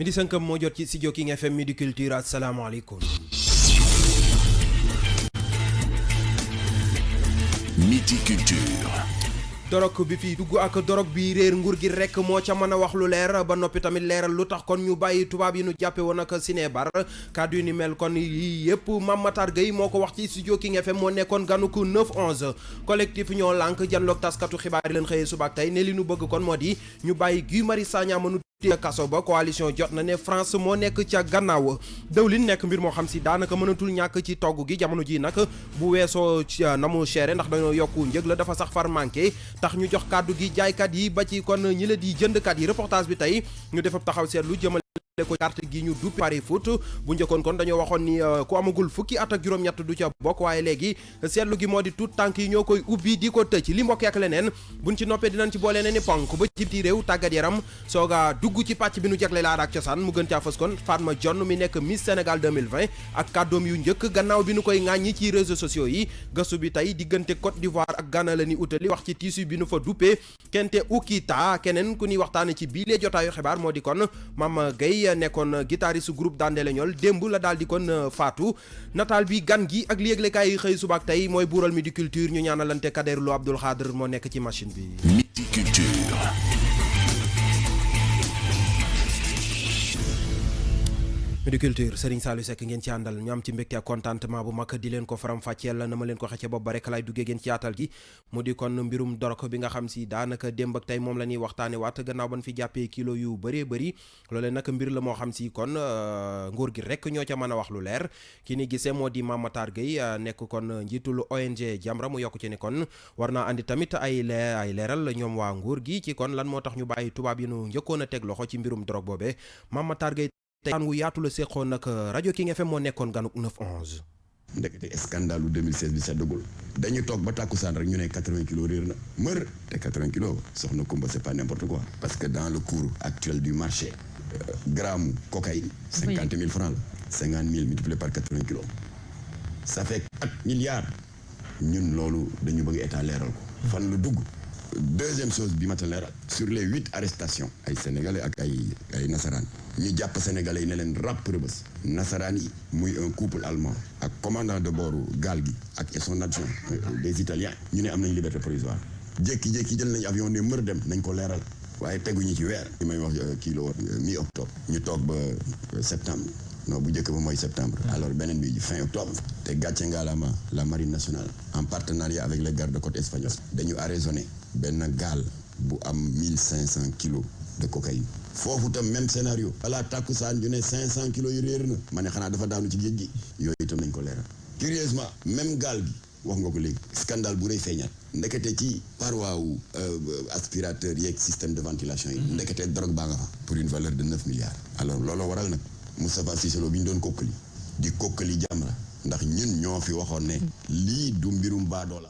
midi sënkam moo jot ci studio King FM Midi Culture asalaamaaleykum. Midi Culture. dorog bi fii dugg ak dorog bi réer nguur gi rek moo ca mën a wax lu leer ba noppi tamit leeral lu tax kon ñu bàyyi tubaab yi nu jàppe woon ak Sinébar kàddu yu ni mel kon yii yëpp Mame Matar Gueye moo ko wax ci studio King FM moo nekkoon ganuku 9-11 collectif ñoo lànk janloog taskatu xibaar yi leen xëyee subaak tey ne li nu bëgg kon moo di ñu bàyyi Guy Marius Sagna mënu kaso ba coalition jot na ne France moo nekk ca gannaaw dëwlin nekk mbir moo xam si daanaka mënatul ñàkk ci togg gi jamono ji nag bu weesoo na mu chéré ndax dañoo yokku njëg la dafa sax far manqué tax ñu jox kàddu gi jaaykat yi ba ci kon ñi la di jëndkat yi reportage bi tey ñu def taxaw seetlu jëmale ko carte gi ñu duppe pari foot bu njëkkoon kon dañoo waxoon ni ku amagul fukki at ak juróom-ñett du ca bokk waaye léegi seetlu gi moo di tout tànk yi ñoo koy ubbi di ko tëj li mbokk ak leneen buñ ci noppee dinañ ci boole ne ni ponk ba ci ti réew tàggat yaram sooga dugg ci pàcc bi nu jagle la ak cosaan mu gën caa fës kon Fatma Dione mi nekk Miss Sénégal 2020 ak kàddoom yu njëkk gannaaw bi nu koy ŋàññi ci réseaux sociaux yi gëstu bi tey diggante Côte d'Ivoire ak Ghana la ni utali wax ci tissu bi nu fa duppee Kente Ukita keneen ku ñuy waxtaane ci bii lee jotaayu xibaar moo di kon Mame Gueye nekkoon guitariste groupe Dandé ñol démb la daal di kon faatu nataal bi gan gi ak li yëglekaay yi xëy subaak tey mooy buural Midi Culture ñu ñaanalante Kader Lo Abdoul Khadr moo nekk ci machine bi. Midi Culture. Midi Culture Serigne Saliou Seck ngeen ci àndal ñu am ci mbégte ak contentement bu mag di leen ko faram fàcceel na ma leen ko xëcce bopp ba rek lay duggee ngeen ci yaatal gi mu di kon mbirum dorog bi nga xam si daanaka démb ak tey moom la ñuy waxtaane waat gannaaw ban fi jàppee kilo yu bëree bëri loolee nag mbir la moo xam si kon nguur gi rek ñoo ca mën a wax lu leer ki ni gisee moo di Mame Matar Gueye nekk kon njiitul ONG Jamra mu yokk ci ne kon war naa andi tamit ay leeral ñoom waa nguur gi ci kon lan moo tax ñu bàyyi tubaab yi nu njëkkoon a teg loxo ci mbirum dorog boobee Mame Matar Gueye tey wu yaatu la seqoon nag rajo King FM moo nekkoon ganuk 9-11. ndekete scandale 2016 bi seddagul dañu toog ba tàkkusaan rek ñu ne 80 kilos réer na mër te 80 kilos soxna Kumba c'est pas n'importe quoi parce que dans le cours actuel du marché gramme cocaïne 50 000 francs la 50 000 multiplié par 80 kilos ça fait 4 milliards ñun loolu dañu bëgg état leeral ko fan lu dugg. Deuxième chose bi ma ta leeral sur les 8 arrestations ay sénégalais ak ay nasaraan ñu jàpp sénégalais yi ne leen ràpp rëbës nasaraan yi muy un couple allemand ak commandant de bord gaal gi ak son adjoint des italiens ñu ne am nañ liberté provisoire jékki-jékki jël nañ avion ne mër dem nañ ko leeral waaye teguñu ci weer li may wax kii la woon mi-octobre ñu toog ba septembre non bu njëkk ba mooy septembre alors beneen bi fin octobre te gàcce ngaalama la marine nationale en partenariat avec les gardes-côtes espagnols dañu arraisonné benn gaal bu am 1500 kilos de cocaïne foofu tam même scénario voilà tàkkusaan ñu ne 500 kilos yu réer na ma ne xanaa dafa daanu ci géej gi yooyu itam nañ ko leeral curieusement même gaal gi wax nga ko léegi scandale bu rëy feeñaat ndekete ci paroi wu aspirateur yeeg système de ventilation yi ndekete drogue baa nga fa pour une valeur de 9 milliards alors loolu waral nag Moustapha Cissé Lo bi ñu doon kokkali di kokkali Jamra ndax ñun ñoo fi waxoon ne lii du mbirum baadoola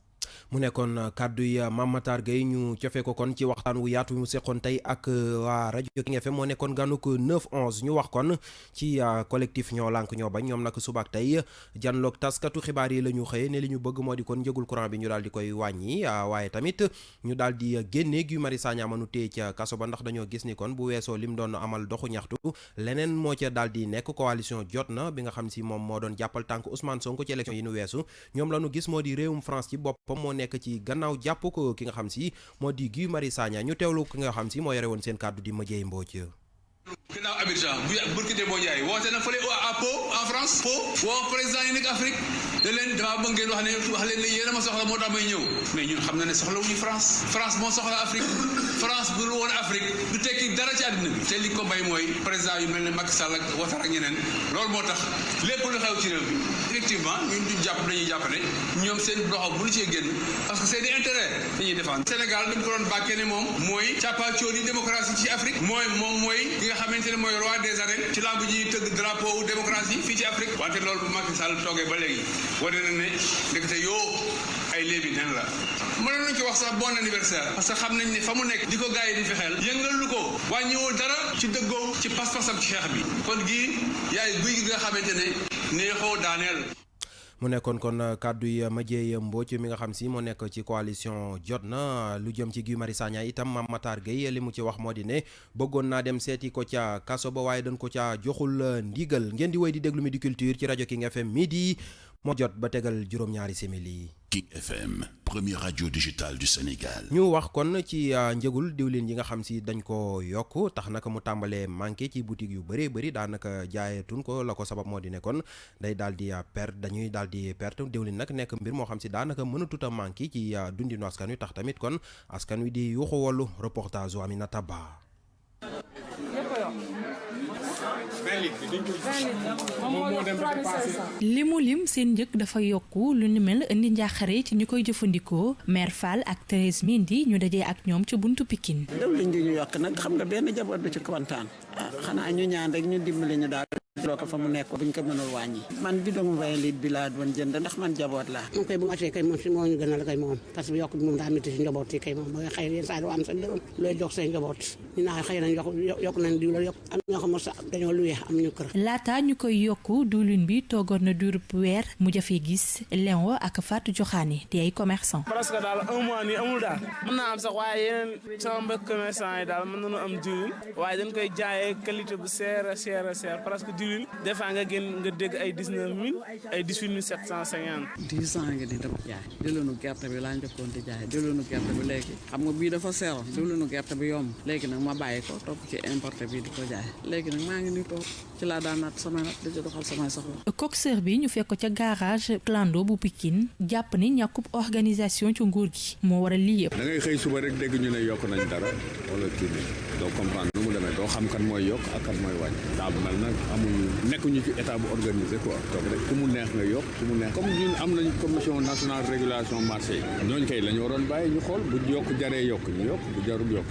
mu nekkoon kàddu yi Mame Matar Gueye ñu cofee ko kon ci waxtaan wu yaatu mu seqoon tey ak waa rajo King FM moo nekkoon ganuk 9-11 ñu wax kon ci collectif ñoo lànk ñoo bañ ñoom nag subaak tey janloog taskatu xibaar yi la ñu xëyee ne li ñu bëgg moo di kon njëgul courant bi ñu daal di koy wàññi waaye tamit ñu daal di génne Guy Marius Sagna mënu téye ca kaso ba ndax dañoo gis ni kon bu weesoo lim doon amal doxu ñaxtu leneen moo ca daal di nekk coalition jot na bi nga xam si moom moo doon jàppal tànk Ousmane Sonko ci élection yi nu weesu ñoom la ñu gis moo di réewum France ci boppam moo nekk ci gannaaw jàpp ko ki nga xam si moo di Guy Marius Sagna ñu teewlu ki nga xam si moo yore woon seen kàddu di Madiaye Mbodj. ginnaaw Abidjan bu Burkina Faso Ndiaye woote na fële à Pau en France Pau woo président yi nekk Afrique ne leen damaa bëgg ngeen wax leen ne yéen a ma soxla moo tax may ñëw mais ñun xam na ne soxla wuñu France moo soxla Afrique France bu woon Afrique du tekki dara ci àddina bi te li ko bay mooy président yu mel ne Macky Sall ak Ouattara ak ñeneen loolu moo tax lépp lu xew ci réew bi effectivement ñun du dañuy jàpp ne ñoom seen loxo bu ñu cee génn parce que c'est des intérêts dañuy défendre Sénégal dañ ko doon bàkkee ne moom mooy càppaacóoli démocratie ci Afrique mooy nga xamante ne mooy roi des arènes ci lamb ji tëgg drapeau démocratie fii ci Afrique wante loolu bu Macky Sall toogee ba léegi wane na ne ndekete yoo ay léebi nen la mënoon nañu ko wax sax bon anniversaire parce que xam nañ ne fa mu nekk di ko gars yi di fexeel yëngal lu ko wàññiwoo dara ci dëggoom ci pas-pasam ci xeex bi kon gii yaay guy gi nga xamante ne neexoo daaneel mu nekkoon kon kàddu yi Madieye Mbodj mi nga xam si moo nekk ci coalition Jotna lu jëm ci Guy Marius Sagna itam Mame Matar Gueye li mu ci wax moo di ne bëggoon naa dem seeti ko ca kaso ba waaye dañ ko ca joxul ndigal ngeen di wéy di déglu Midi Culture ci rajo King FM midi moo jot ba tegal juróom-ñaari simili. King FM, première radio digitale du Sénégal. ñu wax kon ci njëgul diwlin yi nga xam si dañ ko yokk tax naka mu tàmbalee manqué ci boutique yu bëree bëri daanaka jaayetun ko la ko sabab moo di ne kon day daal di perte dañuy daal di perte diwlin nag nekk mbir moo xam si daanaka mënatut a manqué ci dundinu askan wi tax tamit kon askan wi di yuuxu wàllu reportage u Aminata Ba. limu lim seen njëg dafa yokku lu ni mel indi njaaxare ci ñu koy jëfandikoo Mère Fall ak Thérèse Mendy ñu dajee ak ñoom ca buntu Pikine. dawlin ji ñu yokk nag xam nga benn jaboot bi ci kontaan xanaa ñu ñaan rek ñu dimbali ñu daal loo ko fa mu nekk buñ ko mënul wàññi man bidon 20 litres bi laa doon jënd ndax man jaboot laa moom koy bu mu atee kay moom si moo ñu gënal kay moom parce que yokk bi moom daa métti si njaboot yi kay moom ba nga xëy yenn saa yi doo am sa dërëm looy jox say njaboot ñu naa xëy nañ yokk nañ diw la yokk am ñoo xam sa dañoo luye am ñu kër laata ñu koy yokku diwlin bi toogoon na durub weer mu jafee gis Léon ak Fatou Joxaane di ay commerçant presque daal un mois nii amul daal mën naa am sax waaye yeneen sama mbokk commerçant yi daal mën nañu am diwlin waaye dañ koy jaayee qualité bu seer parce que diwlin des fois nga dégg ay 19000 ay 18750. 10 ans nga di dama jaay diwlinu gerte bi laa njëkkoon di jaay diwlinu gerte bi léegi xam nga bii dafa seeroon diwlinu gerte bi yomb léegi nag ma bàyyi ko topp ci importé bi di ko jaay léegi nag maa ngi ni toog ci laa daan naat samay nat di ci doxal samay soxla. coxeur bi ñu fekk ko ca garage Clando bu Pikine jàpp ni ñàkkub organisation ci nguur gi moo waral lii yëpp. da ngay xëy suba rek dégg ñu ne yokk nañ dara wala kii bi doo comprendre nu mu demee doo xam kan mooy yokk ak kan mooy wàññi daa mel nag amul nekkuñu ci état bu organisé quoi toog rek ku mu neex nga yokk ku mu neex comme ñun am nañ commission nationale régulation marché yi ñooñu kay la ñu waroon bàyyi ñu xool bu yokk jaree yokk ñu yokk bu jarul yokk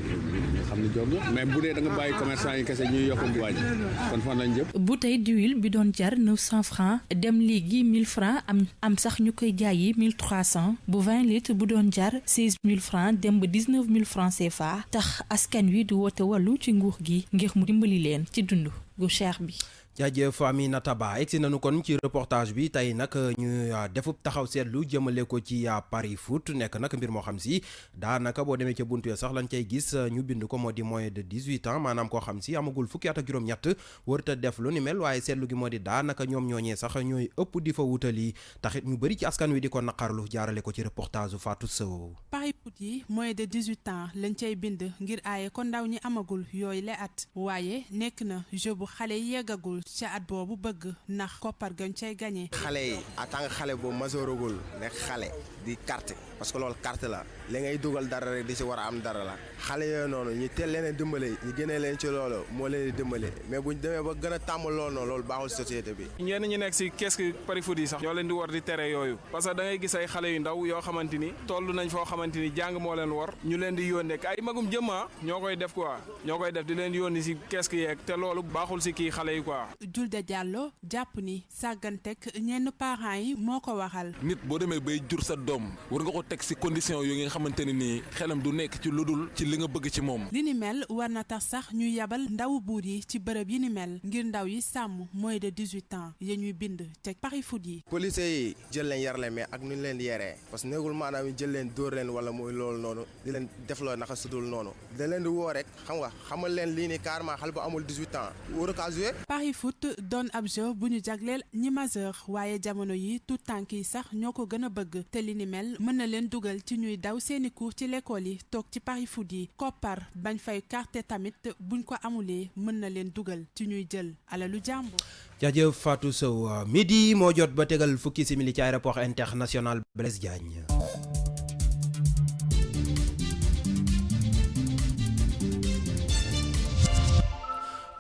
ñu xam ne jarul yokk mais bu dee da nga bàyyi commerçant yi kese ñuy yokk di wàññi kon fan lañ jëm. bouteille d'huile bi doon jar 900 francs dem léegi 1000 francs am sax ñu koy jaayi 1300 bu 20 litres bu doon jar 16000 francs dem ba 19000 francs CFA tax askan wi di woote wàllu ci nguur gi ngir mu dimbali leen ci dund gu cher bi. jaajëf Aminata Ba egsi nañu kon ci reportage bi tey nag ñu defub taxaw seetlu jëmale ko ci Paris Foot nekk nag mbir moo xam si daanaka boo demee ca buntu ya sax lañ cay gis ñu bind ko moo di moins de 18 ans maanaam koo xam si amagul fukki at ak juróom-ñett warut a def lu ni mel waaye seetlu gi moo di daanaka ñoom ñooñee sax ñooy ëpp di fa wutali taxit ñu bëri ci askan wi di ko naqarlu jaarale ko ci reportage Fatou Sow. Paris Foot yi moins de 18 ans lañ cay bind ngir aaye ko ndaw ñi amagul yooyu la at waaye nekk na jeu bu xale yeggagul ci at boobu bëgg ndax koppar gañ cay gagné. xale yi en tant que xale boobu masooragul nekk xale di carte parce que loolu carte la li ngay dugal dara rek di ci war a am dara la xale yooyu noonu ñu teel leen a dimbale ñu génnee leen ci loolu moo leen di dimbale mais buñ demee ba gën a tàmm loolu noonu loolu baaxul société bi. ñenn ñi nekk ci kees Paris Foot yi sax ñoo leen di war di tere yooyu parce que da ngay gis ay xale yu ndaw yoo xamante ni toll nañ foo xamante ni jàng moo leen war ñu leen di yónnee ay magum jëmma ñoo koy def quoi ñoo koy def di leen yónni ci kees yeeg te loolu baaxul ci kii xale yi quoi. Julde Diallo jàpp ni sàggantek ñenn parents yi moo ko waxal. nit boo demee bay jur sa doom war nga ko teg ci condition yu nga xamante ne nii xelam du nekk ci lu dul ci li nga bëgg ci moom. li ni mel war na tax sax ñu yabal ndawu buur yi ci bërëb yi ni mel ngir ndaw yi sàmm moins de 18 ans ya ñuy bind te Paris Foot yi. policiers yi jël leen yar leen mais ak nu ñu leen di yaree parce que nekkul maanaam ñu jël leen dóor leen wala muy loolu noonu di leen defloo naka sudul noonu da leen di woo rek xam nga xamal leen lii ni carrément xale bu amul 18 ans war a jouer. Paris Foot doon ab jeu bu ñu jagleel ñi majeur waaye jamono yi tout tànk yi sax ñoo ko gën a bëgg te li ni mel mën na leen dugal ci ñuy daw seeni cours ci l'école yi toog ci Paris Foot yi koppar bañ fay carte tamit buñ ko amulee mën na leen dugal ci ñuy jël alalu jàmbur. jaajëf Fatou Sow midi moo jot ba tegal fukki simili ci aéroport international Blaise Diagne.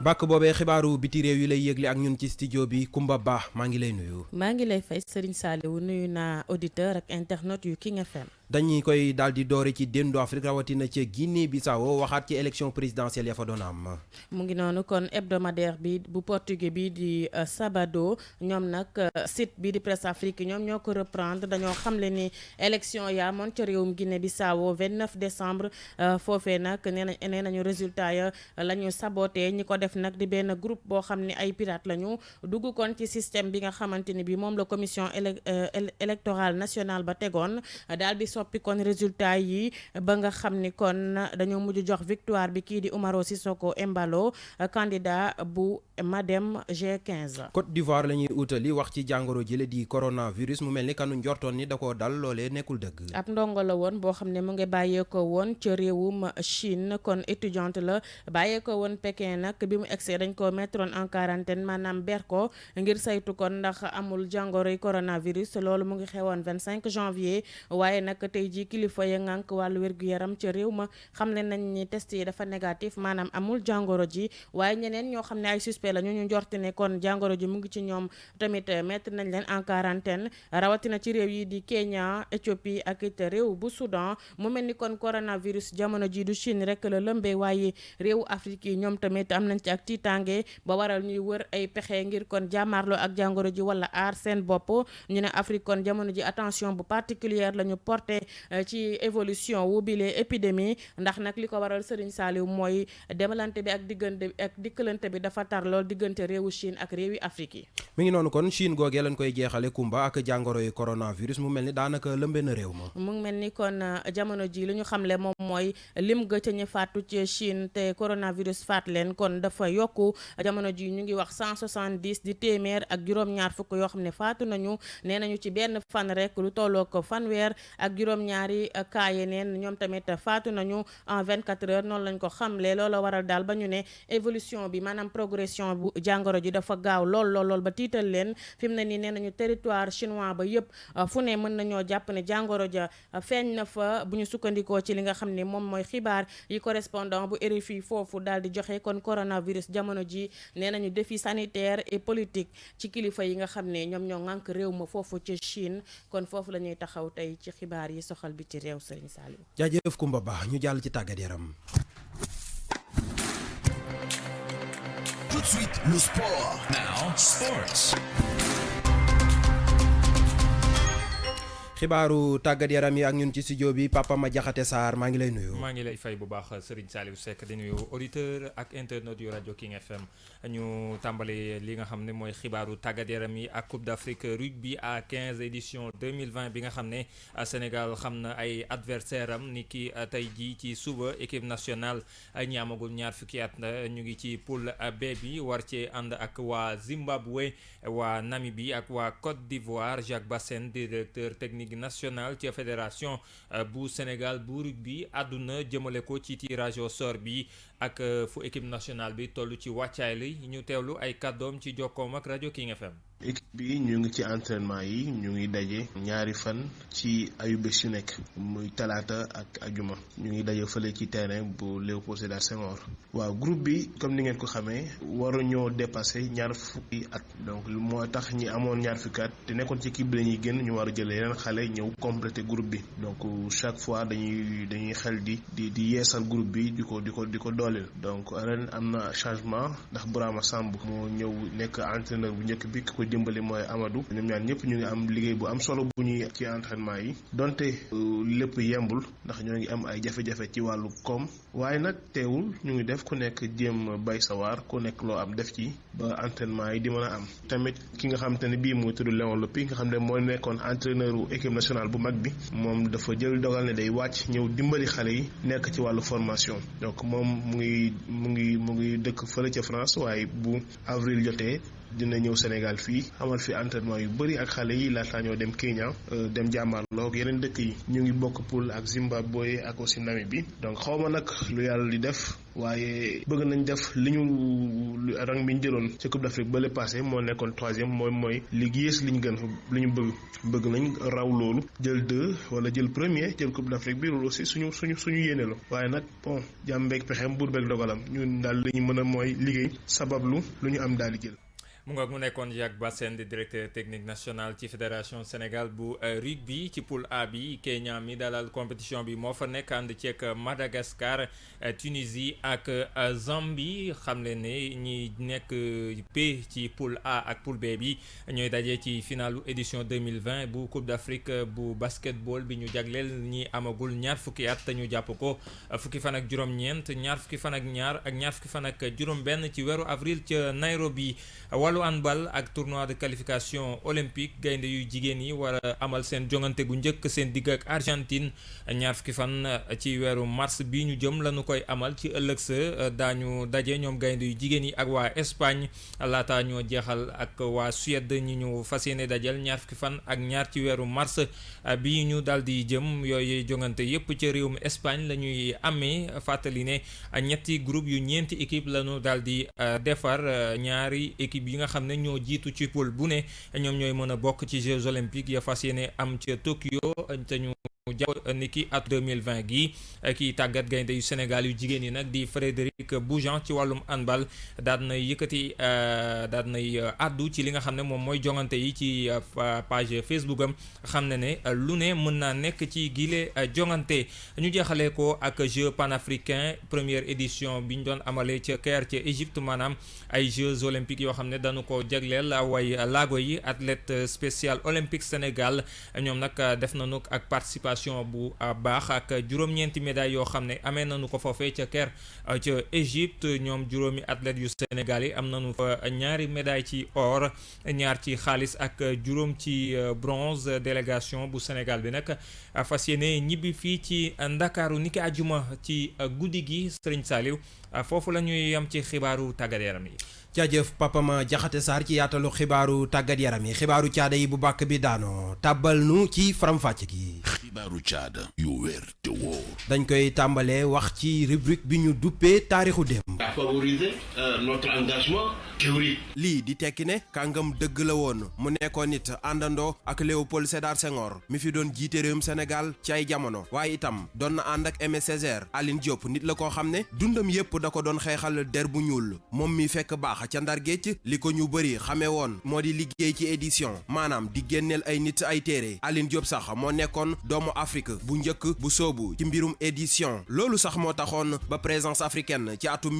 bàkk boobee xibaaru biti réew yi lay yëgle ak ñun ci studio bi Kumba Ba maa ngi lay nuyu. maa ngi lay fay Serigne Saliou nuyu naa auditeur ak internaute yu King FM. dañuy koy daal di doore ci déndu Afrique rawatina ci Guinée Bissau waxaat ci élection présidentielle ya fa doon am. mu ngi noonu kon hebdomadaire bi bu portugais bi di Sabado ñoom nag site bi di Presse Afrique ñoom ñoo ko reprendre dañoo xamle ni élection yaa moon ca réewum Guinée Bissau 29 décembre foofee nag nee nañu résultat ya la ñu saboté ñi ko def nag di benn groupe boo xam ne ay pirate lañu dugg kon ci système bi nga xamante ni bi moom la commission électorale nationale ba tegoon daal di soppi kon résultat yi ba nga xam ni kon dañoo mujj jox victoire bi kii di Umaro Sissoko Embalo candidat bu Madem G15. Côte d'Ivoire la ñuy utali wax ci jàngoro jële di coronavirus mu mel ni kanu njortoon ni da koo dal loolee nekkul dëgg. ab ndongo la woon boo xam ne mu ngi bàyyeekoo woon ca réewum Chine kon étudiante la bàyyeekoo woon Pékin nag bi mu egsee dañ ko mettre en quarantaine maanaam ber ko ngir saytu kon ndax amul jàngoroy coronavirus loolu mu ngi xewoon 25 janvier waaye nag tey jii kilifa ya ngànk wàllu wér-gu-yaram ca réew ma xam ne nañ ni test yi dafa négatif maanaam amul jàngoro ji waaye ñeneen ñoo xam ne ay suspect la ñu njort ne kon jàngoro ji mu ngi ci ñoom tamit mettre nañ leen en quarantaine rawatina ci réew yi di Kenya Éthiopie ak it réew bu Soudan mu mel ni kon coronavirus jamono ji du Chine rek la lëmbee waaye réewu Afrique yi ñoom tamit am nañ ci ak tiitange ba waral ñuy wër ay pexe ngir kon jàmmaarloo ak jàngoro ji wala aar seen bopp ñu ne Afrique kon jamono ji attention bu particulière la ñu porté ci évolution wu bile épidémie ndax nag li ko waral Serigne Saliou mooy demalante bi ak dikkalante bi dafa tar lool diggante réewu Chine ak réewi Afrique yi. mi ngi noonu kon Chine googee lañ koy jeexale Kumba ak jàngoro yi coronavirus mu mel ni daanaka lëmbe na réew ma. mu mel ni kon jamono ji li ñu xamle moom mooy lim ga ca ñu faatu ci Chine te coronavirus faat leen kon dafa yokku jamono ji ñu ngi wax 170 di téeméer ak juróom-ñaar fukk yoo xam ne faatu nañu nee nañu ci benn fan rek lu tolloo ko fanweer ak juróom-ñaari cas yeneen ñoom tamit faatu nañu en 24 heures noonu lañ ko xamle loola waral daal ba ñu ne évolution bi maanaam progression bu jàngoro ji dafa gaaw lool ba tiital leen fi mu ne nii nee nañu territoire chinois ba yëpp fu ne mën nañoo jàpp ne jàngoro ja feeñ na fa bu ñu sukkandikoo ci li nga xam ne moom mooy xibaar yi correspondant bu RFI foofu daal di joxe kon coronavirus jamono ji nee nañu défi sanitaire et politique ci kilifa yi nga xam ne ñoom ñoo ŋànk réew ma foofu ci Chine kon foofu la ñuy taxaw tey ci xibaar yi soxal bi ci réew Serigne Saliou. jaajëf Kumba Ba ñu jàll ci tàggat yaram. Tout de suite, le sport. Now, sports. xibaaru tàggat yaram yi ak ñun ci studio bi Papa Madiakhate Sarr maa ngi lay nuyu. maa ngi lay fay bu baax Serigne Saliou Seck di nuyu auditeur ak internaute yu rajo King FM ñu tàmbali li nga xam ne mooy xibaaru tàggat yaram yi ak Coupe d'Afrique rugby à 15 édition 2020 bi nga xam ne Sénégal xam na ay adversaire am ni ki tey jii ci suba équipe nationale ñi amagul ñaar fukki at ñu ngi ci poule B bi war cee ànd ak waa Zimbabwe waa Namibie ak waa Côte d'Ivoire Jacques Bassène directeur technique national ci fédération bu Sénégal bu rugby àdduna jëmale ko ci tirage au sort bi ak fu équipe nationale bi toll ci wàccaay li ñu teewlu ay kàddoom ci jokkoom ak rajo King FM. équipe bi ñu ngi ci entraînement yi ñu ngi daje ñaari fan ci ayubés yu nekk muy talaata ak ajuma ñu ngi daje fële ci terrain bu Léopold Sédar Senghor. waaw groupe bi comme ni ngeen ko xamee waruñoo dépassé ñaar fukki at donc moo tax ñi amoon ñaar fukki at te nekkoon ci équipe bi dañuy génn ñu war a jël yeneen xale ñëw complété groupe bi donc chaque fois dañuy xel di yeesal groupe bi di ko dooleel donc ren am na changement ndax Bourama Samb moo ñëw nekk entraîneur bu njëkk bi ko dimbali mooy Amadou ñoom ñaar ñëpp ñu ngi am liggéey bu am solo bu ñuy ci entraînement yi donte lépp yembul ndax ñoo ngi am ay jafe-jafe ci wàllu koom waaye nag teewul ñu ngi def ku nekk jéem bay sawar ku nekk loo am def ci ba entraînement yi di mën a am tamit ki nga xam te ne bii mooy tudd Léon Lopi nga xam ne mooy nekkoon entraîneur u équipe nationale bu mag bi moom dafa jël dogal ne day wàcc ñëw dimbali xale yi nekk ci wàllu formation donc moom mu ngi dëkk fële ca France waaye bu avril jotee dina ñëw Sénégal fii amal fi entraînement yu bëri ak xale yi laataa ñoo dem Kenya dem jàmmaarloo ak yeneen dëkk yi ñu ngi bokk poule ak Zimbabwe ak aussi Namibie donc xaw ma nag lu yàlla di def waaye bëgg nañ def li ñu rang bi ñu jëloon ci Coupe d'Afrique ba le passé moo nekkoon 3e mooy li yées li ñu gën li ñu bëgg nañ raw loolu jël 2 wala jël 1er jël Coupe d'Afrique bi loolu aussi suñu yéene la waaye nag bon jàmm beeg pexeem buur beeg dogalam ñun daal li ñu mën a mooy liggéey sabablu lu ñu am daal di jël. mu ngoog mu nekkoon Jacques Bassène di directeur technique national ci fédération Sénégal bu rugby ci poule A bi Kenya mi dalal compétition bi moo fa nekk ànd ceeg Madagascar Tunisie ak Zambie xam leen ne ñi nekk P ci poule A ak poule B bi ñooy daje ci finalu édition 2020 bu Coupe d'Afrique bu basketball bi ñu jagleel ñi amagul ñaar fukki at te ñu jàpp ko fukki fan ak juróom-ñeent ñaar fukki fan ak ñaar ak ñaar fukki fan ak juróom-benn ci weeru avril ca Nairobi. wàllu handball ak tournoi de qualification olympique gaynde yu jigéen yi war a amal seen jongante gu njëkk seen digg ak Argentine ñaar fukki fan ci weeru mars bi ñu jëm lañu koy amal ci ëllëg sa daañu daje ñoom gaynde yu jigéen yi ak waa Espagne laata ñoo jeexal ak waa Suède ñi ñu fas yéene dajal ñaar fukki fan ak ñaar ci weeru mars bi ñu daal di jëm yooyu jongante yépp ci réewum Espagne la ñuy amee fàttali ne ñetti groupe yu ñeenti équipe lañu daal di defar ñaari équipe yi nga xam ne ñoo jiitu ci poule bu ne ñoom ñooy mën a bokk ci Jeux olympiques ya fas yéene am ca Tokyo te ñu jàpp niki at 2020 gi kii tàggat gaynde yu Sénégal yu jigéen yi nag di Frédéric Boujan ci wàllum handball daal nay yëkkati daal nay addu ci li nga xam ne moom mooy jongante yi ci page Facebook am xam ne lu ne mën naa nekk ci gile jongante ñu jeexalee ko ak Jeux panafricains première édition bi ñu doon amalee ca Caire ca Égypte maanaam ay Jeux olympiques yoo xam ne dañu ko jagleel way laago yi athlète spécial olympique Sénégal ñoom nag def nañu ak participation bu baax ak juróom-ñeenti médailles yoo xam ne amee nañu ko foofee ca Caire ca Égypte ñoom juróomi athlètes yu Sénégal yi am nañu fa ñaari médaille ci or ñaar ci xaalis ak juróom ci bronze délégation bu Sénégal bi nag fas yéene ñibbi fii ci Ndakaaru niki àjjuma ci guddi gi Serigne Saliou foofu la ñuy yam ci xibaaru tàggat yaram yi. jaajëf Papa Ma Jaxate Sarr ci yaatalu xibaaru tàggat yaram yi xibaaru caada yi bu bàkk bi daanoo tàbbal nu ci faram-fàcce gi. xibaaru caada yu wér te wóor. dañ koy tàmbalee wax ci rubrique bi ñu duppee taarixu démb. à favoriser notre engagement théorique. lii di tekki ne kàngam dëgg la woon mu nekkoon nit àndandoo ak Léopold Sédar Senghor mi fi doon jiite réewum Sénégal ci ay jamono waaye itam doon na ànd ak Aimé Césaire Aline Diop nit la koo xam ne dundam yépp da ko doon xeexal der bu ñuul moom mi fekk baax ca Ndar Géej li ko ñu bëri xamee woon moo di liggéey ci édition maanaam di génneel ay nit ay téere Aline Diop sax moo nekkoon doomu Afrique bu njëkk bu soobu ci mbirum édition loolu sax moo taxoon ba présence africaine ci atum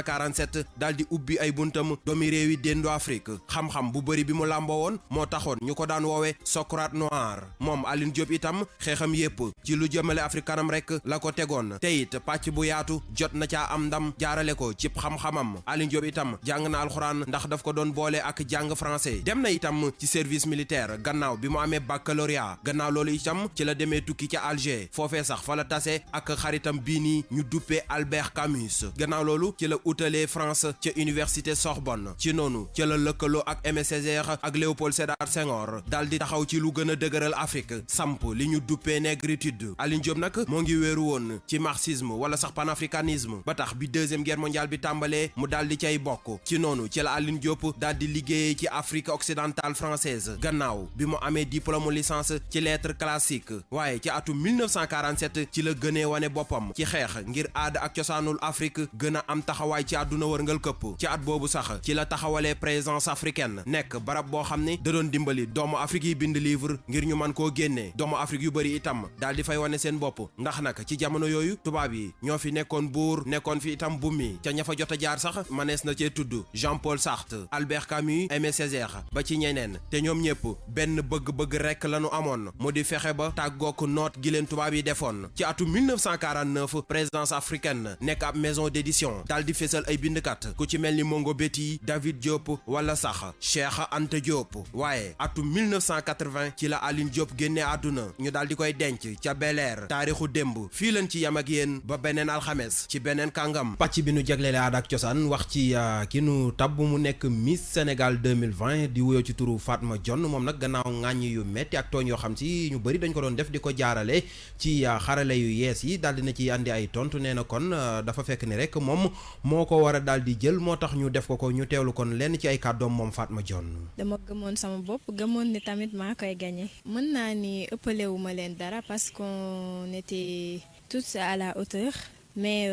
1947 daal di ubbi ay buntam doomi réewi déndu Afrique xam-xam bu bëri bi mu làmboo woon moo taxoon ñu ko daan woowe Socrate noir moom Aline Diop itam xeexam yépp ci lu jëmale Afrique kanam rek la ko tegoon te it pàcc bu yaatu jot na caa am ndam jaarale ko cib xam-xamam Aline Diop itam jàng na alxuraan ndax daf ko doon boole ak jàng français dem na itam ci service militaire gannaaw bi mu amee baccalauréat gannaaw loolu itam ci la demee tukki ca Alger foofee sax fa la tase ak xaritam bii nii ñu duppee Albert Camus gannaaw loolu ci la utalee France ca université Sorbonne ci noonu ci la lëkkaloo ak Aimé Césaire ak Léopold Sédar Senghor daal di taxaw ci lu gën a dëgëral Afrique samp li ñu duppee négritude Aline Diop nag moo ngi wéeru woon ci marxisme wala sax panafricanisme ba tax bi deuxième guerre mondiale bi tàmbalee mu daal di cay bokk ci noonu ci la Aline Diop daal di liggéeyee ci Afrique occidentale française gannaaw bi mu amee diplôme licence ci lettres classiques waaye ci atum 1947 ci la gënee wane boppam ci xeex ngir aada ak cosaanul Afrique gën a am taxawaay ci àdduna wërngal këpp ci at boobu sax ci la taxawalee présence africaine nekk barab boo xam ne da doon dimbali doomu Afrique yi bind livre ngir ñu mën koo génnee doomu Afrique yu bëri itam daal di fay wane seen bopp ndax nag ci jamono yooyu tubaab yi ñoo fi nekkoon buur nekkoon fi itam bummi ca ña fa jot a jaar sax manees na cee tudd Jean-Paul Sartre Albert Camus Aimé Césaire ba ci ñeneen te ñoom ñëpp benn bëgg-bëgg rekk lañu amoon mu di fexe ba tàggook noot gi leen tubaab yi defoon ci atum 1949 présence africaine nekk ab maison d'édition daal di fésal ay bindkat ku ci mel ni Mongo Betty David Diop wala sax Cheikh Anta Diop waaye atum 1980 ci la Aline Diop génnee àdduna ñu daal di koy denc ca Bel Air taarixu démb fii lañ ci yam ak yéen ba beneen alxames ci beneen kàngam pàcc bi nu jagleele aada ak cosaan wax ci ki nu tabb mu nekk Miss Sénégal 2020 di wuyoo ci turu Fatma Dione moom nag gannaaw ŋàññi yu metti ak tooñ yoo xam si ñu bëri dañ ko doon def di ko jaarale ci xarale yu yees yi daal dina ci andi ay tontu nee na kon dafa fekk ni rek moom moo ko war a daal di jël moo tax ñu def ko ñu teewlu kon lenn ci ay kàddoom moom Fatma Dione. dama gëmoon sama bopp gëmoon ni tamit maa koy gagné mën naa ni ëppalewu ma leen dara parce qu'on était tous à la hauteur mais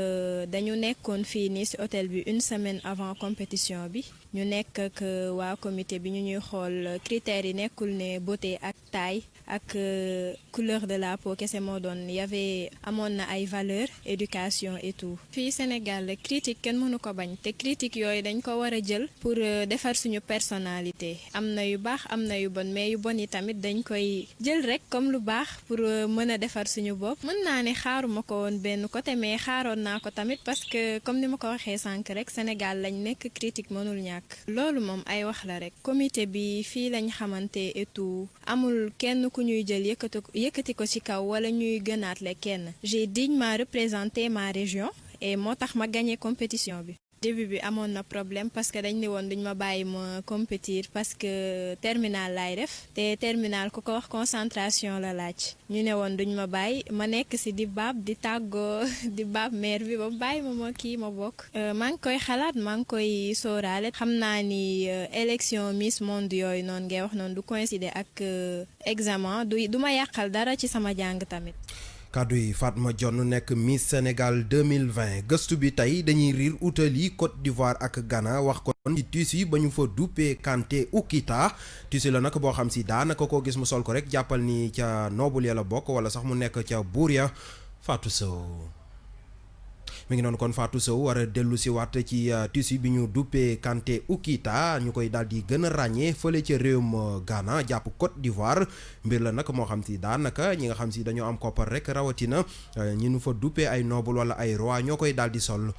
dañu nekkoon fii nii ci hôtel bi une semaine avant compétition bi ñu nekk ak waa comité bi ñu ñuy xool critères yi nekkul ne beauté ak taille ak couleur de la peau kese moo doon amoon na ay valeurs éducation et tout. fii Sénégal critique kenn mënu ko bañ te critique yooyu dañ ko war a jël pour defar suñu personnalité am na yu baax am na yu bon mais yu bon yi tamit dañ koy jël rek comme lu baax pour mën a defar suñu bopp. mën naa ne xaaruma ko woon benn côté mais xaaroon naa ko tamit parce que comme ni ma ko waxee sànq rek Sénégal lañ nekk critique mënul ñàkk loolu moom ay wax la rek comité bi fii lañ xamante et tout amul kenn ku ñuy jël yëkkati ko ci kaw wala ñuy gënaatle kenn. j'ai dignement représenté ma région et moo tax ma gagné compétition bi. début bi amoon na problème parce que dañ ne woon duñ ma bàyyi ma compétir parce que terminal laay def te terminal ku ko wax concentration la laaj ñu ne woon duñ ma bàyyi ma nekk ci di baab di tàggoo di baab maire bi ba bàyyi ma kii ma bokk. maa ngi koy xalaat maa ngi koy sóoraale xam naa ni élection Miss Monde yooyu noonu ngay wax noonu du coïncider ak examen du ma yàqal dara ci sama jàng tamit. kaddu yi Fatma Dione nekk Miss Sénégal 2020 gëstu bi tey dañuy riir utali Côte d'Ivoire ak Ghana wax ko ci tissu ba ñu fa duppee Kanté Oukita tissu la nag boo xam si daanaka koo gis mu sol ko rek jàppal ni ca noble ya la bokk wala sax mu nekk ca buur ya. Fatou Sow mi ngi noonu kon Fatou Sow war a dellu si waat ci tissu bi ñu duppee Kanté Oukita ñu koy daal di gën a ràññee fële ca réewum Ghana jàpp Côte d'Ivoire mbir la nag moo xam si daanaka ñi nga xam si dañoo am koppar rek rawatina ñi nu fa duppee ay noble wala ay roi ñoo koy daal di sol.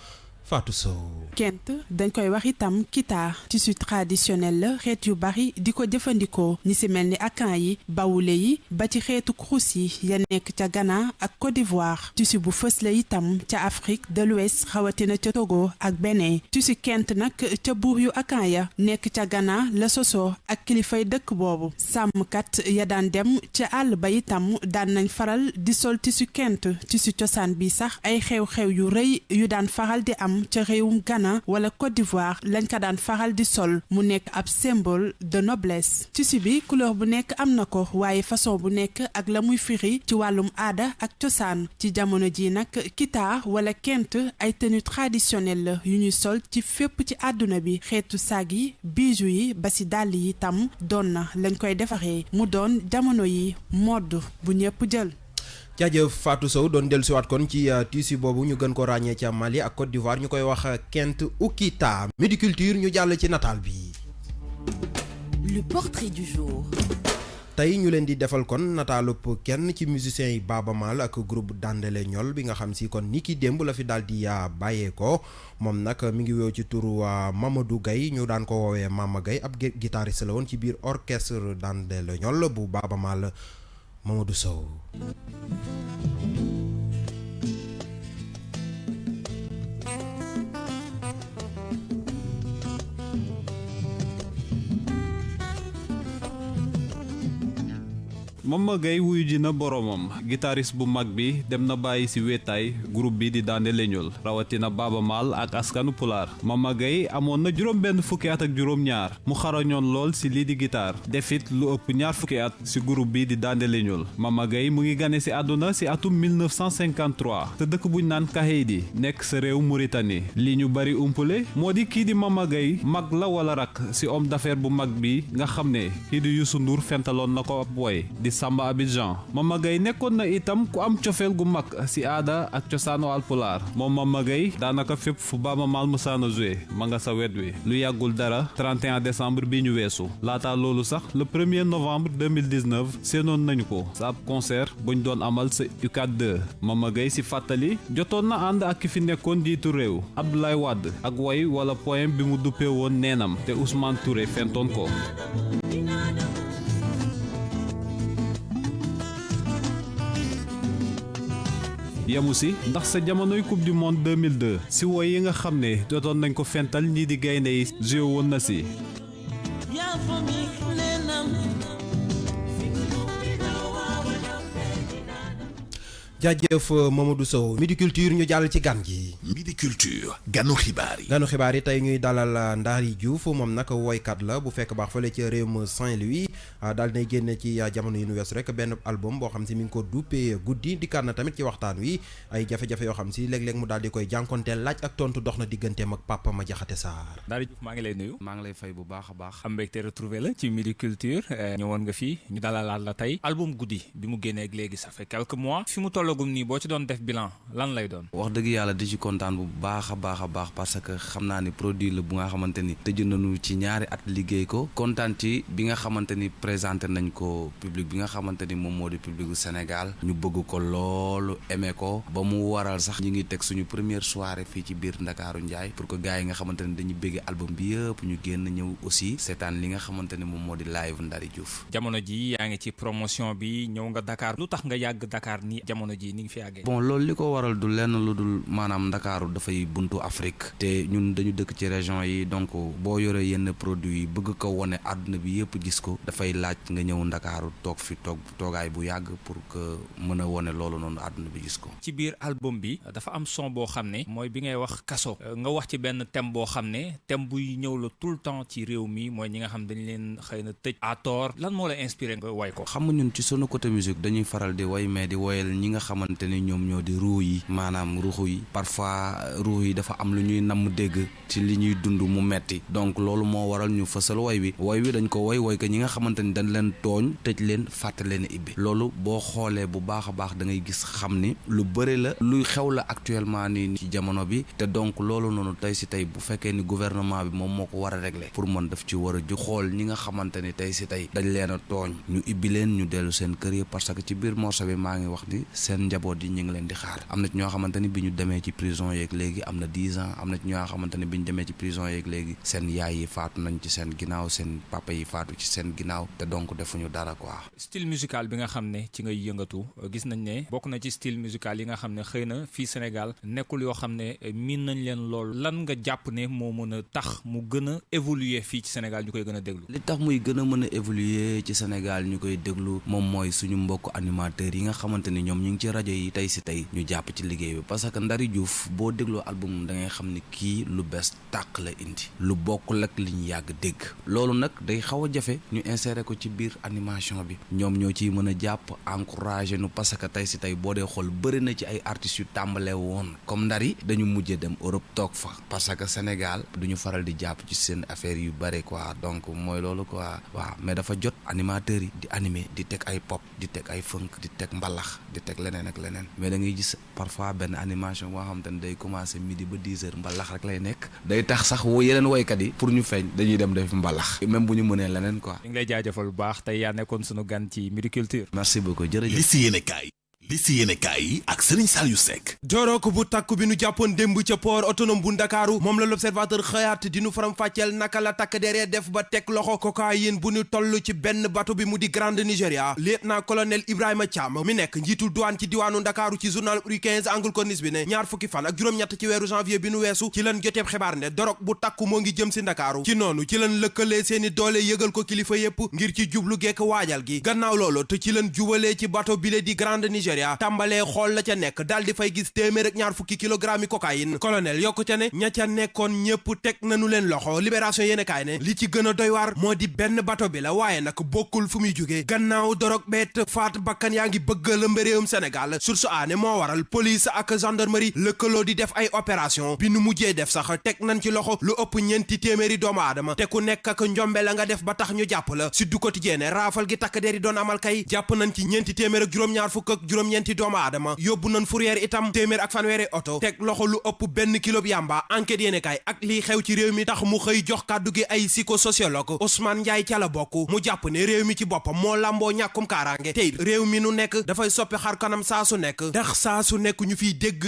Fatou Sow. Kent dañ koy wax itam kita tissu traditionnel la xeet yu bari di ko jëfandikoo ñi ci mel ni akan yi bawule yi ba ci xeetu crous yi ya nekk ca Ghana ak Côte d'Ivoire tissu bu fës la itam ca Afrique de l'Ouest xawatina ca Togo ak Bénin tissu Kent nag ca buur yu akan ya nekk ca Ghana la sosoo ak kilifay dëkk boobu sàmmkat ya daan dem ca àll ba itam daan nañ faral di sol tissu Kent tissu cosaan bi sax ay xew-xew yu rëy yu daan faral di am ca réewum Ghana wala Côte d'Ivoire lañ ko daan faral di sol mu nekk ab symbole de noblesse tissu bi couleur bu nekk am na ko waaye façon bu nekk ak la muy firi ci wàllum aada ak cosaan ci jamono ji nag kita wala Kent ay tenue traditionnelle la yu ñuy sol ci fépp ci àdduna bi xeetu saag yi bijoux yi ba ci dàll yi tam doon na lañ koy defaree mu doon jamono yi mode bu ñëpp jël. jaajëf Fatou Sow doon dellusiwaat kon ci tissu boobu ñu gën ko ràññee ca Mali ak Côte d'Ivoire ñu koy wax Kent Oukita. Midi Culture ñu jàll ci nataal bi. Le portrait du jour. tey ñu leen di defal kon nataalub kenn ci musiciens yi Baaba Maal ak groupe Dandele Ñol bi nga xam si kon ni ki démb la fi daal di bàyyeekoo moom nag mi ngi wéew ci turu Mamadou Gaye ñu daan ko woowee Mama Gaye ab guitariste la woon ci biir orchestre Dandele Ñol bu Baaba Maal. Mamadou Sow. Mama Gaye wuyu ji na boromam guitariste bu mag bi dem na bàyyi ci wéetaay groupe bi di Dandele Ñol rawatina Baaba Maal ak askanu pulaar Mama Gaye amoon na juróom-benn fukki at ak juróom-ñaar mu xarañoon lool ci lii di guitare defit lu ëpp ñaar fukki at ci groupe bi di Dandele Ñol Mama Gaye mu ngi gane ci àdduna ci atum 1953 te dëkk buñ naan Kaheydi nekk sa réew Mauritanie li ñu bari umpule moo di kii di Mama Gaye mag la wala rak ci homme d'affaires bu mag bi nga xam ne kii di Youssou Ndour fentaloon na ko ab woy di Samba Abidjan Mama Gaye nekkoon na itam ku am cofeel gu mag ci aada ak cosaanu alpulaar moom Mama Gaye daanaka fépp fu Baaba Maal musaana joué ma nga sa wet wi lu yàggul dara 31 décembre bi ñu weesu laata loolu sax le 1er novembre 2019 seenoon nañu ko sa ab concert buñ doon amal sa UCAD 2 Mama Gaye ci fàttali jotoon na ànd ak ki fi nekkoon jiitu réew Abdoulaye Wade ak woy wala poème bi mu duppee woon neenam te Ousmane Touré fentoon ko yamu si ndax sa jamonoy coupe du monde 2002 si woy yi nga xam ne dootoon nañ ko fental ñii di gaynde yi joué woon na si jaajëf Mamadou Sow Midi Culture ñu jàll ci gan gi. Midi Culture ganu xibaar yi. ganu xibaar yi tey ñuy dalal Ndari Diouf moom nag woykat la bu fekk baax fële ci réewum Saint-Louis daal dinay génne ci jamono yu nu weesu rek benn album boo xam si mi ngi ko duppee guddi dikkaat na tamit ci waxtaan wi ay jafe-jafe yoo xam si léeg-léeg mu daal di koy jànkonteel laaj ak tontu dox na digganteem ak Papa Madiakhate Sarr. Ndari Diouf maa ngi lay nuyu. maa ngi lay fay bu baax a baax. am mbégte retrouvé la ci Midi Culture ñëwoon nga fii ñu dalalaat la tey album guddi bi mu génnee ak léegi ça fait quelques mois fi mu tollagum nii boo ci doon def bilan lan lay doon. wax dëgg yàlla di ci kontaan bu baax a baax a baax parce que xam naa ni produit la bu nga xamante ni tëj nañu ci ñaari at liggéey ko kontaan ci bi nga xamante ni présenté nañ ko public bi nga xamante ni moom moo di public bu Sénégal ñu bëgg ko loolu aimé ko ba mu waral sax ñi ngi teg suñu première soirée fii ci biir Ndakaaru Njaay pour que gars yi nga xamante ni dañuy bëgg album bi yëpp ñu génn ñëw aussi seetaan li nga xamante ni moom moo di live Ndari Diouf. jamono ji yaa ngi ci promotion bi ñëw nga Dakar lu tax nga yàgg Dakar ni jamono ji ni ngi fi yàggee. bon loolu li ko waral du lenn lu dul maanaam Ndakaaru dafay buntu Afrique te ñun dañu dëkk ci région yi donc boo yoree yenn produits yi bëgg ko wone àdduna bi yëpp gis ko dafay laaj nga ñëw Ndakaaru toog fi toogaay bu yàgg pour que mën a wone loolu noonu àdduna bi gis ko. ci biir album bi dafa am son boo xam ne mooy bi ngay wax kaso nga wax ci benn thème boo xam ne thème buy ñëw la tout le temps ci réew mi mooy ñi nga xam dañ leen xëy na tëj à tort lan moo la inspiré nga way ko. xam nga ñun ci sunu côté musique dañuy faral di way mais di woyal ñi nga xamante ni ñoom ñoo di ruu yi maanaam ruuxu yi parfois ruux yi dafa am lu ñuy namm dégg ci li ñuy dund mu metti donc loolu moo waral ñu fësal woy wi dañ ko woy ko ñi nga xamante ni dañ leen tooñ tëj leen fàtte leen ibbi loolu boo xoolee bu baax a baax da ngay gis xam ni lu bëri la luy xew la actuellement nii ci jamono bi te donc loolu noonu tey si tey bu fekkee ni gouvernement bi moom moo ko war a régler pour man daf ci war a ju xool ñi nga xamante ni tey si tey dañ leen a tooñ ñu ibbi leen ñu dellu seen kër yi parce que ci biir morceau bi maa ngi wax ni seen njaboot yi ñu ngi leen di xaar am na ci ñoo xamante ni bi ñu demee ci prison yeeg léegi am na 10 ans am na ci ñoo xamante ni bi ñu demee ci prison yeeg léegi seen yaay yi faatu nañ ci seen ginnaaw seen papa yi faatu ci seen ginnaaw te donc defuñu dara quoi. style musical bi nga xam ne ci ngay yëngatu gis nañ ne bokk na ci style musical yi nga xam ne xëy na fii Sénégal nekkul yoo xam ne miin nañ leen lool lan nga jàpp ne moo mën a tax mu gën a évoluer fii ci Sénégal ñu koy gën a déglu. li tax muy gën a mën a évoluer ci Sénégal ñu koy déglu moom mooy suñu mbokk animateurs yi nga xamante ni ñoom ñu ngi ci rajo yi tey si tey ñu jàpp ci liggéey bi parce que Ndari Diouf boo dégloo album da ngay xam ni kii lu bees tàq la indi lu bokkul ak li ñu yàgg dégg loolu nag day xaw a jafe ñu insérer ko ci biir animation bi ñoom ñoo ciy mën a jàpp encourager nu parce que tey si tey boo dee xool bëri na ci ay artistes yu tàmbalee woon comme Ndari dañu mujjee dem Europe toog fa parce que Sénégal duñu faral di jàpp ci seen affaire yu bëri quoi donc mooy loolu quoi waaw mais dafa jot animateurs yi di animer di teg ay pop di teg ay funk di teg mbalax di teg leneen ak leneen mais da ngay gis parfois benn animation boo xam te ne day commencer midi ba 10 heures mbalax rek lay nekk day tax sax yeneen woykat yi pour ñu feeñ dañuy dem def mbalax même bu ñu mënee leneen quoi. ñu ngi lay jaajëfal bu baax tey yaa nekkoon sunu gan ci Midi Culture. merci beaucoup jërëjëf. li si yéene kaay li si yéene kaay yi ak Serigne Saliou Seck. jorok bu takku bi nu jàppoon démb ca port autonome bu Ndakaaru moom la l'observateur xëyaat di nu faram fàcceel naka la takk deree def ba teg loxo cocaïne bu ñu toll ci benn bateau bi mu di Grande Nigeria lieutenant colonel Ibrahima Thiam mi nekk njiitul douane ci diwaanu Ndakaaru ci journal Rue 15 angle corniche bi ne ñaar fukki fan ak juróom-ñett ci weeru janvier bi nu weesu ci lan joteeb xibaar ne dorog bu takku moo ngi jëm si Ndakaaru ci noonu ci lan lëkkalee seeni doole yëgal ko kilifa yépp ngir ci jublu gekk waajal gi gannaaw loolu te ci lan jubalee ci bateau bile di Grande Nigeria tàmbalee xool la ca nekk daal di fay gis téeméer ak ñaar fukki kilogramme yi cocaïne colonel yokku ca ne ña ca nekkoon ñëpp teg nañu leen loxo libération yéene kaay ne li ci gën a doy waar moo di benn bato bi la waaye nag bokkul fu muy jógee gannaaw dorog beet faat bakkan yaa ngi bëgg lëmbe réewum Sénégal source aane moo waral police ak gendarmerie lëkkaloo di def ay opération bi nu mujjee def sax teg nañ ci loxo lu ëpp ñeenti téeméeri doomu aadama te ku nekk ak njombe la nga def ba tax ñu jàpp la Sud Quotidien raafal gi takk der yi doon amal kay jàpp nañ ci ñeenti téeméer ak juróom-ñaar fukk ak juróom-ñeenti doomu aadama yóbbu nañ fourrière itam téeméer ak fanweeri oto teg loxo lu ëpp benn kilo bi yamba enquête yéene kaay ak lii xew ci réew mi tax mu xëy jox kàddu gi ay psychosociologue Ousmane Ndiaye ca la bokk mu jàpp ne réew mi ci boppam moo lamboo ñàkkum kaaraange tey réew mi nu nekk dafay soppi xar kanam saa su nekk ndax saa su nekk ñu fiy dégg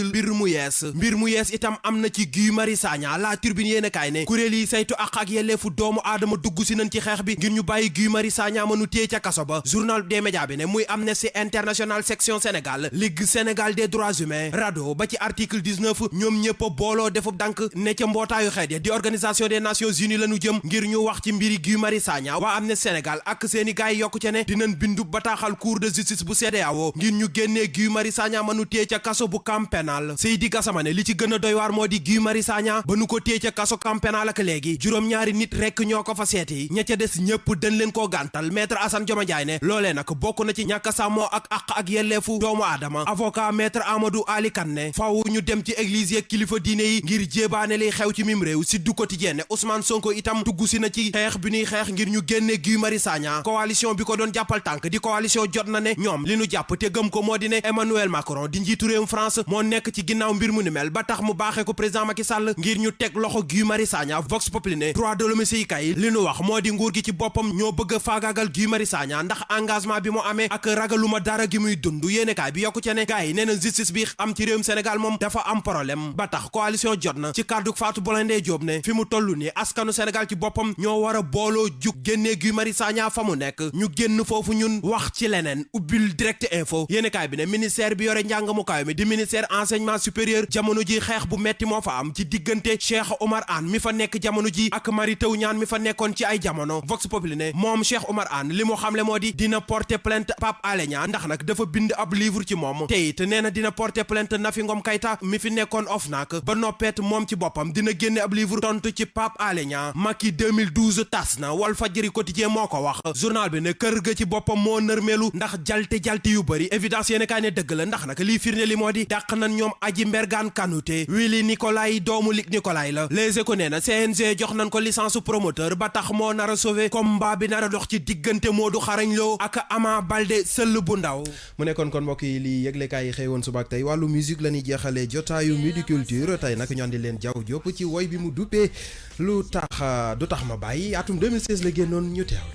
mbir mu yees itam am na ci Guy Marius Sagna la Tribune yéene kaay ne kuréel yi saytu ak yelleefu doomu aadama dugg si nañ ci xeex bi ngir ñu bàyyi Guy Marius Sagna mënu téye ca kaso ba journal des médias bi ne muy Amnesty International section Sénégal Ligue Sénégal des droits humains RADDHO ba ci article 19 ñoom ñëpp a booloo defub dank ne ca mbootaayu xeet ya di organisation des nations unies lañu jëm ngir ñu wax ci mbiri Guy Marius Sagna waa Amnesty Sénégal ak seeni gaay yokku ca ne dinañ bindu bataaxal cour de justice bu CEDEAO ngir ñu génnee Guy Marius Sagna mënu téye ca kaso bu camp pénal Seydi Gassama ne li ci gën a doy waar moo di Guy Marius Sagna ba nu ko téye ca kaso camp pénal ak léegi juróom-ñaari nit rekk ñoo ko fa seeti ña ca des ñëpp dañ leen koo gàntal maître Assane Dioma Ndiaye ne loolee nag bokk na ci ñàkk sàmmoo ak àq ak yelleefu doomu aadama avocat maître Amadou Ali Kane ne faaw ñu dem ci église yeeg kilifa diine yi ngir jéebaane liy xew ci mim réew si du quotidien ne Ousmane Sonko itam tugg si na ci xeex bi ñuy xeex ngir ñu génne Guy Marius Sagna coalition bi ko doon jàppal tànk di coalition jot na ne ñoom li ñu jàpp te gëm ko moo di ne Emmanuel Macron di njiitu réewum France moo nekk ci ginnaaw mbir mu ni mel ba tax mu baaxee ko président Macky Sall ngir ñu teg loxo Guy Marius Sagna Vox Populi ne droit de l'homme yi kay li ñu wax moo di nguur gi ci boppam ñoo bëgg a faagaagal Guy Marius Sagna ndax engagement bi mu amee ak ragaluma dara gi muy dund yéenekaay bi yokku ca ne gars yi nee na justice bi am ci réewum Sénégal moom dafa am problème ba tax coalition jot na ci kàddu Fatou Blondin Diop ne fi mu toll nii askanu Sénégal ci boppam ñoo war a booloo jug génnee Guy Marius Sagna fa mu nekk ñu génn foofu ñun wax ci leneen ubbil direct info yéenekaay bi ne ministère bi yore njàng mu kaw mi di ministère enseignement supérieur jamono ji xeex bu metti moo fa am ci diggante Cheikh Oumar Anne mi fa nekk jamono ji ak Mary Teuw Niane mi fa nekkoon ci ay jamono Vox Populi ne moom Cheikh Oumar Anne li mu xamle moo di dina porter plainte Pape Alé Niang ndax nag dafa bind ab livre ci moom te it nee na dina porter plainte Nafi Ngom Keïta mi fi nekkoon OFNAC ba noppeet moom ci boppam dina génne ab livre tontu ci Pape Alé Niang Macky 2012 tas na Walfadjri quotidien moo ko wax journal bi ne kër ga ci boppam moo nërmeelu ndax jalte yu bëri évidence yéen kaay ne dëgg la ndax nag lii firnde li moo di dàq nañ ñoom Aji Mbergane Kanouté Willy Nicolai doomu Luc Nicolaï la Les Échos nee na CNG jox nañ ko licence promoteur ba tax moo nar a sauver combat bi nar a dox ci diggante Modou Xarañ Lo ak Ama Baldé sëll bu ndaw mu nekkoon kon mbokk yi lii yëglekaay yi xëy woon suba ak tey wàllu musique la ñuy jeexalee jotaayu Midi Culture tey nag ñu andi leen Jaw Diop ci woy bi mu duppee lu tax du tax ma bàyyi atum 2016 la génnoon ñu teewlu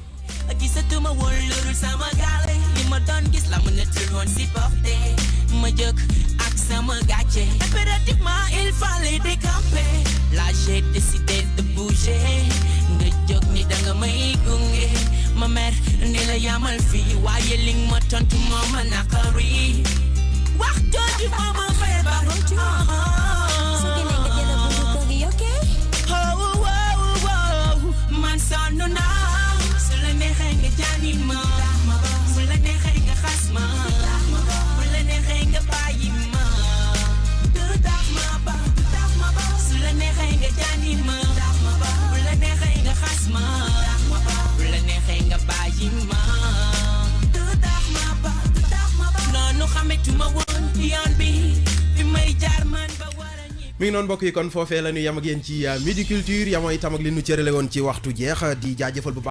gisatuma woon loolu sama gaale li ma doon gis la mën a woon si porté ma jóg ak sama gàcce impérativement il fallait décamper là j'ai décidé de bouger nga jóg ni danga may gunge ma mer ni la yamal fii waaye li ma tontu moo ma naqari wax jooju moo ma feebar man sonn naa su la neexee nga jaani ma su la neexee nga xas ma su la neexee nga bàyyi ma du tax ma ba su la neexee nga jaani ma su la neexee nga xas ma su la neexee nga bàyyi ma du tax ma ba noonu xametuma woon yoon bi fi may jaar man ba mi ngi noonu mbokk yi kon foofee la ñu yam ak yéen ci Midi Culture yamoo itam ak li ñu cërale woon ci waxtu jeex di jaajëfal bu baax